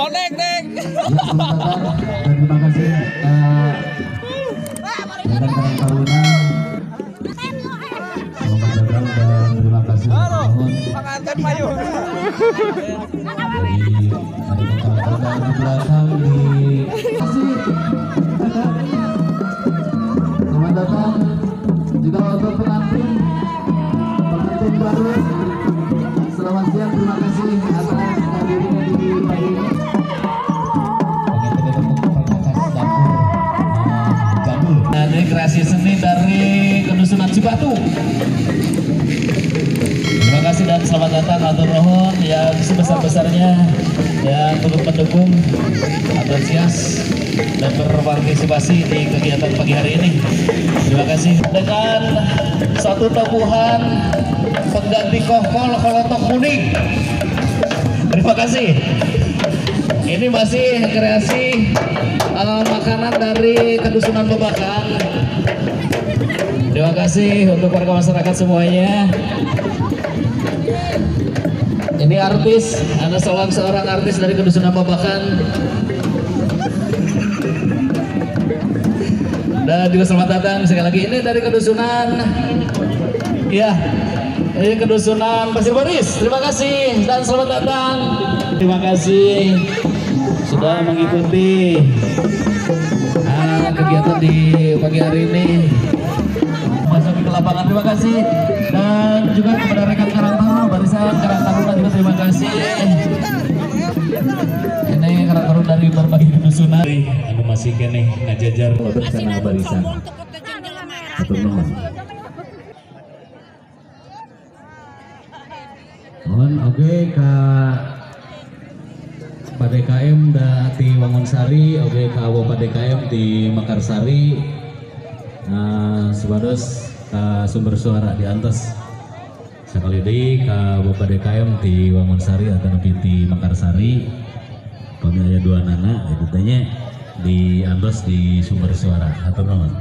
Bonek, Neng. Ya, selamat datang dan terima kasih rekan-rekan Taruna. Selamat datang dan terima kasih. Mohon Makan payung. dari rekan-rekan di belakang di kasih. Selamat datang juga untuk pengantin baru. Selamat siang, terima kasih atas hadirnya di pagi ini. Ini kreasi seni dari Kedusunan Cibatu. Terima kasih dan selamat datang atur nuhun yang sebesar-besarnya yang turut mendukung, antusias dan berpartisipasi di kegiatan pagi hari ini. Terima kasih. Dengan satu teguhan pengganti kohkol kolotok kuning. Terima kasih. Ini masih kreasi makanan dari Kedusunan Babakan. Terima kasih untuk warga masyarakat semuanya. Ini artis, ada seorang artis dari Kedusunan Babakan. Dan juga selamat datang sekali lagi. Ini dari Kedusunan, ya, ini Kedusunan Pasir Baris. Terima kasih dan selamat datang. Terima kasih sudah mengikuti kegiatan di pagi hari ini. Masuk ke lapangan, terima kasih. Dan juga kepada rekan Karang Taruna, barisan Karang Taruna juga terima kasih. Ini Karang Taruna dari berbagai kedusunan. Anu masih kene ngajajar bersama barisan. Satu nomor. Mohon oke Kak PDKM di Wangunsari, oke Kak PDKM di Mekarsari. Sebados sumber suara di Antos sekali di Bapak DKM di Wangunsari atau di Mekarsari kami ada dua nana itu tanya di Antos di sumber suara atau nomor